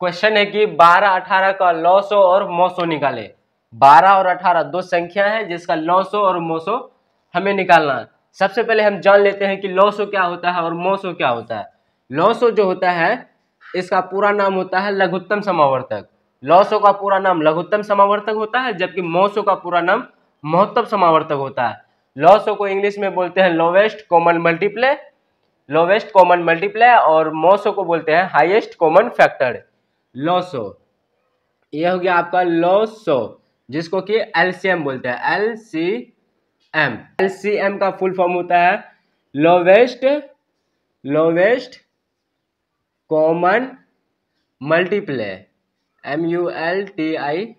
Question है कि 12, 18 का लॉसो और मोसो निकाले। 12 और 18 दो संख्या है जिसका लॉसो और मोसो हमें निकालना है। सबसे पहले हम जान लेते हैं कि लॉसो क्या होता है और मोसो क्या होता है। लॉसो जो होता है इसका पूरा नाम होता है लघुत्तम समावर्तक। लॉसो का पूरा नाम लघुत्तम समावर्तक होता है, जबकि मोसो का पूरा नाम महत्तम समावर्तक होता है। लॉसो को इंग्लिश में बोलते हैं lowest common multiply, lowest common multiply, और मोसो को बोलते हैं हाईएस्ट कॉमन फैक्टर। लॉसो ये हो गया आपका लॉसो, जिसको कि एलसीएम बोलते हैं, एलसीएम। एलसीएम का फुल फॉर्म होता है lowest common multiply, MULTIPLE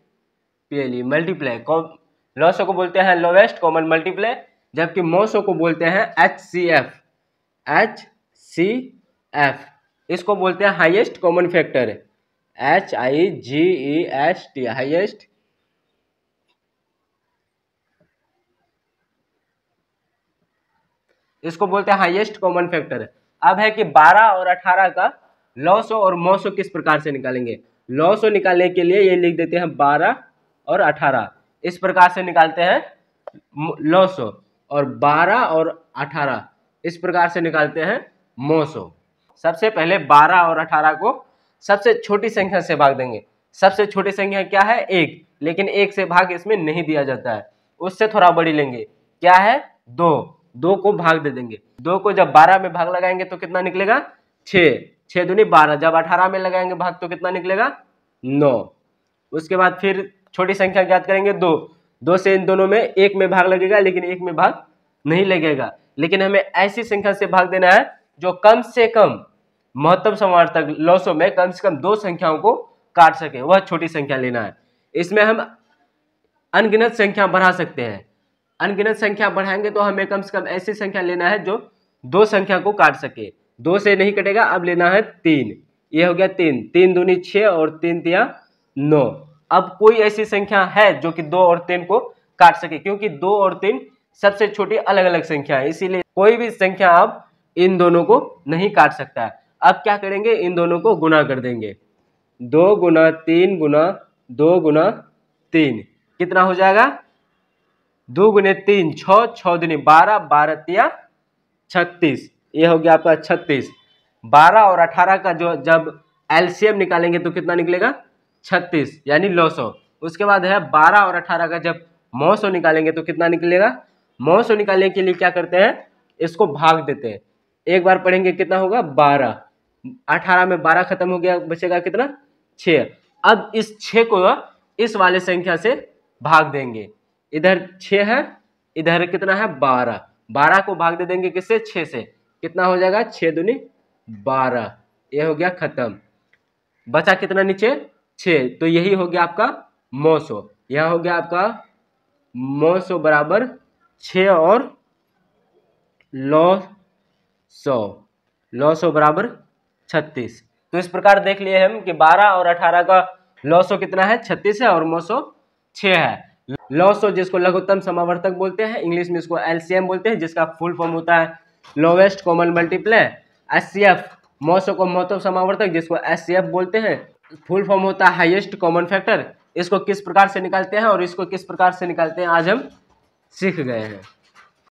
multiply. Lasso को बोलते हैं लोवेस्ट कॉमन मल्टीप्लाई, जबकि मोसो को बोलते हैं HCF। इसको बोलते हैं highest common factor, HIGEST, highest. इसको बोलते हैं हाईएस्ट कॉमन फैक्टर। अब है कि 12 और 18 का लॉसो और मोसो किस प्रकार से निकालेंगे। लॉसो निकालने के लिए ये लिख देते हैं 12 और 18, इस प्रकार से निकालते हैं लॉसो, और 12 और 18 इस प्रकार से निकालते हैं मोसो। सबसे पहले 12 और 18 को सबसे छोटी संख्या से भाग देंगे। सबसे छोटी संख्या क्या है? 1, लेकिन 1 से भाग इसमें नहीं दिया जाता है, उससे थोड़ा बड़ी लेंगे। क्या है? 2 को भाग दे देंगे। 2 को जब 12 में भाग लगाएंगे तो कितना निकलेगा? 6, 6 दूनी 12। जब 18 में लगाएंगे भाग तो कितना निकलेगा? 9। उसके बाद फिर छोटी संख्या ज्ञात करेंगे 2 से इन दोनों में 1 में भाग लगेगा, लेकिन 1 में भाग नहीं लगेगा। लेकिन हमें ऐसी संख्या से भाग देना है जो कम से कम महत्तम समावर्तक लॉसो में कम से कम 2 संख्याओं को काट सके, वह छोटी संख्या लेना है। इसमें हम अनगिनत संख्या बढ़ा सकते हैं। अनगिनत संख्या बढ़ाएंगे तो हमें कम से कम ऐसी संख्या लेना है जो 2 संख्या को काट सके। 2 से नहीं कटेगा, अब लेना है 3। ये हो गया 3, 3 दूनी 6 और 3 तिया 9। अब कोई ऐसी संख्या है जो कि 2 और 3 को काट सके, क्योंकि 2 और 3 सबसे छोटी अलग अलग संख्या है, इसीलिए कोई भी संख्या अब इन दोनों को नहीं काट सकता है। अब क्या करेंगे? इन दोनों को गुना कर देंगे। 2 गुना 3 गुना 2 गुना 3 कितना हो जाएगा? 2 गुने 3 6, 6 दूनी 12, 12 तिया 36। ये हो गया आपका 36। 12 और 18 का जो जब एलसीएम निकालेंगे तो कितना निकलेगा? 36, यानी लॉसो। उसके बाद है 12 और 18 का जब मोसो निकालेंगे तो कितना निकलेगा? मोसो निकालने के लिए क्या करते हैं? इसको भाग देते हैं। एक बार पढ़ेंगे कितना होगा? 12। 18 में 12 खत्म हो गया, बचेगा कितना? 6। अब इस 6 को इस वाले संख्या से भाग देंगे। इधर 6 है, इधर कितना है? 12। 12 को भाग दे देंगे किससे? 6 से। कितना हो जाएगा? 6 दूनी 12। ये हो गया खत्म। बचा कितना नीचे? 6। तो यही हो गया आपका मोसो। यह हो गया आपका मोसो बराबर 6 और लॉसो बराबर 36। तो इस प्रकार देख लिए हम कि 12 और 18 का लॉसो कितना है? 36 है और मोसो 6 है। लॉसो जिसको लघुत्तम समावर्तक बोलते हैं, इंग्लिश में इसको एलसीएम बोलते हैं, जिसका फुल फॉर्म होता है lowest common multiply. HCF moso को महत्तम समावर्तक, जिसको एचसीएफ बोलते हैं, फुल फॉर्म होता है हाईएस्ट कॉमन फैक्टर। इसको किस प्रकार से निकालते हैं और इसको किस प्रकार से निकालते हैं आज हम सीख गए हैं।